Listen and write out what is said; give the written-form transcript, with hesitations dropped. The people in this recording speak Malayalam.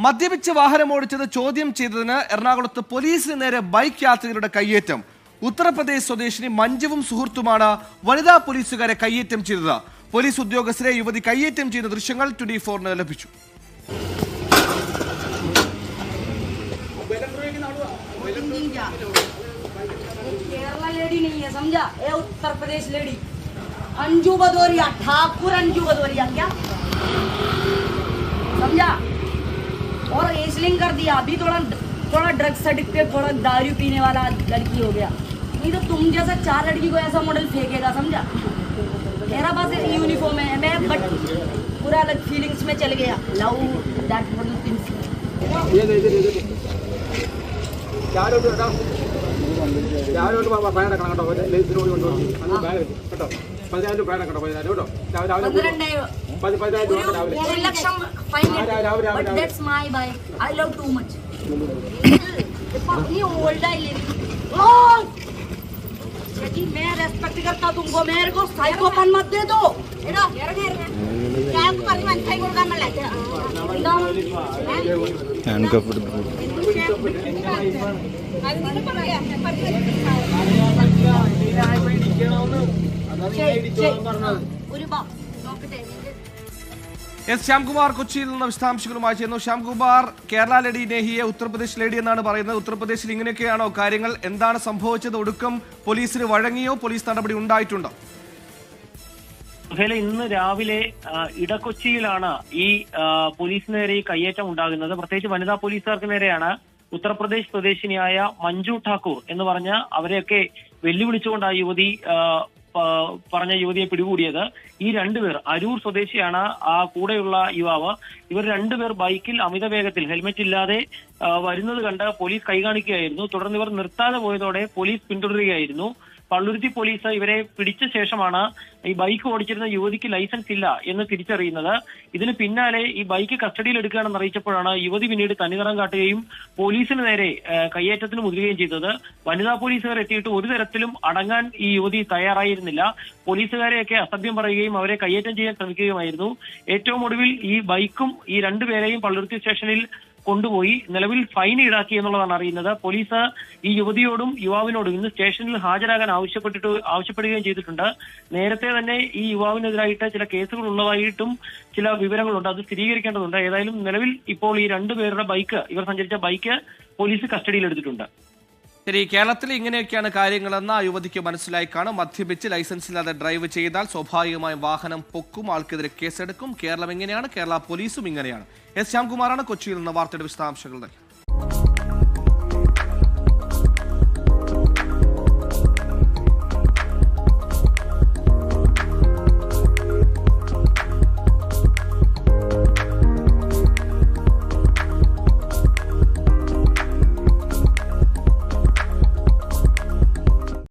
മദ്യപിച്ച് വാഹനമോടിച്ചത് ചോദ്യം ചെയ്തതിന് എറണാകുളത്ത് പോലീസിന് നേരെ ബൈക്ക് യാത്രികരുടെ കയ്യേറ്റം. ഉത്തർപ്രദേശ് സ്വദേശിനി മഞ്ജുവും സുഹൃത്തുമാണ് വനിതാ പോലീസുകാരെ കയ്യേറ്റം ചെയ്തത്. പോലീസ് ഉദ്യോഗസ്ഥരെ യുവതി കയ്യേറ്റം ചെയ്ത ദൃശ്യങ്ങൾ 24-ന് ലഭിച്ചു. उत्तर प्रदेश लेडी अंजू भदौरिया, ठाकुर अंजू भदौरिया, क्या समझा? और रेसलिंग कर दिया. अभी थोड़ा ड्रग्स एडिक्टेड, थोड़ा दारू पीने वाला लड़की हो गया. नहीं तो तुम जैसा 4 लड़की को ऐसा मॉडल फेंकेगा, समझा? मेरा पास यूनिफॉर्म है, मैं बट पूरा अलग फीलिंग्स में चल गया. Love that model things. मैं रेस्पेक्ट करता तुमको, मेरे को साइकोपन मत दे दो. എസ് ശ്യാംകുമാർ കൊച്ചിയിൽ നിന്ന് വിശദാംശങ്ങളുമായി ചെയ്യുന്നു. ശ്യാംകുമാർ, കേരള ലേഡി നേഹിയെ ഉത്തർപ്രദേശ് ലേഡി എന്നാണ് പറയുന്നത്. ഉത്തർപ്രദേശിൽ ഇങ്ങനെയൊക്കെയാണോ കാര്യങ്ങൾ? എന്താണ് സംഭവിച്ചത്? ഒടുക്കം പോലീസിന് വഴങ്ങിയോ? പോലീസ് നടപടി ഉണ്ടായിട്ടുണ്ടോ? ഇന്ന് രാവിലെ ഇടക്കൊച്ചിയിലാണ് ഈ പോലീസിന് നേരെ ഈ കയ്യേറ്റം ഉണ്ടാകുന്നത്. പ്രത്യേകിച്ച് വനിതാ പോലീസുകാർക്ക് നേരെയാണ്. ഉത്തർപ്രദേശ് സ്വദേശിനിയായ മഞ്ജു ഠാക്കൂർ എന്ന് പറഞ്ഞ അവരെയൊക്കെ വെല്ലുവിളിച്ചുകൊണ്ട് ആ യുവതിയെ പിടികൂടിയത്. ഈ രണ്ടുപേർ, അരൂർ സ്വദേശിയാണ് ആ കൂടെയുള്ള യുവാവ്. ഇവർ രണ്ടുപേർ ബൈക്കിൽ അമിത വേഗത്തിൽ ഹെൽമെറ്റ് ഇല്ലാതെ വരുന്നത് കണ്ട് പോലീസ് കൈകാണിക്കുകയായിരുന്നു. തുടർന്ന് ഇവർ നിർത്താതെ പോയതോടെ പോലീസ് പിന്തുടരുകയായിരുന്നു. പള്ളുരുത്തി പോലീസ് ഇവരെ പിടിച്ച ശേഷമാണ് ഈ ബൈക്ക് ഓടിച്ചിരുന്ന യുവതിക്ക് ലൈസൻസ് ഇല്ല എന്ന് തിരിച്ചറിയുന്നത്. ഇതിന് പിന്നാലെ ഈ ബൈക്ക് കസ്റ്റഡിയിൽ എടുക്കുകയാണെന്ന് അറിയിച്ചപ്പോഴാണ് യുവതി പിന്നീട് തനിനിറം കാട്ടുകയും പോലീസിന് നേരെ കയ്യേറ്റത്തിന് മുതിരുകയും ചെയ്തത്. വനിതാ പോലീസുകാർ എത്തിയിട്ട് ഒരു തരത്തിലും അടങ്ങാൻ ഈ യുവതി തയ്യാറായിരുന്നില്ല. പോലീസുകാരെയൊക്കെ അസഭ്യം പറയുകയും അവരെ കയ്യേറ്റം ചെയ്യാൻ ശ്രമിക്കുകയുമായിരുന്നു. ഏറ്റവും ഒടുവിൽ ഈ ബൈക്കും ഈ രണ്ടുപേരെയും പള്ളുരുത്തി സ്റ്റേഷനിൽ കൊണ്ടുപോയി നിലവിൽ ഫൈൻ ഈടാക്കി എന്നുള്ളതാണ് അറിയുന്നത്. പോലീസ് ഈ യുവതിയോടും യുവാവിനോടും ഇന്ന് സ്റ്റേഷനിൽ ഹാജരാകാൻ ആവശ്യപ്പെടുകയും ചെയ്തിട്ടുണ്ട്. നേരത്തെ തന്നെ ഈ യുവാവിനെതിരായിട്ട് ചില കേസുകൾ ഉള്ളതായിട്ടും ചില വിവരങ്ങളുണ്ട്. അത് സ്ഥിരീകരിക്കേണ്ടതുണ്ട്. ഏതായാലും നിലവിൽ ഇപ്പോൾ ഈ രണ്ടുപേരുടെ ബൈക്ക്, ഇവർ സഞ്ചരിച്ച ബൈക്ക് പോലീസ് കസ്റ്റഡിയിൽ എടുത്തിട്ടുണ്ട്. ശരി, കേരളത്തിൽ ഇങ്ങനെയൊക്കെയാണ് കാര്യങ്ങളെന്ന് ആ യുവതിക്ക് മനസ്സിലായി കാണും. മദ്യപിച്ച് ലൈസൻസ് ഇല്ലാതെ ഡ്രൈവ് ചെയ്താൽ സ്വാഭാവികമായും വാഹനം പൊക്കും, ആൾക്കെതിരെ കേസെടുക്കും. കേരളം ഇങ്ങനെയാണ്, കേരള പോലീസും ഇങ്ങനെയാണ്. എസ് ശ്യാംകുമാറാണ് കൊച്ചിയിൽ നിന്ന് വാർത്തയുടെ വിശദാംശങ്ങൾ.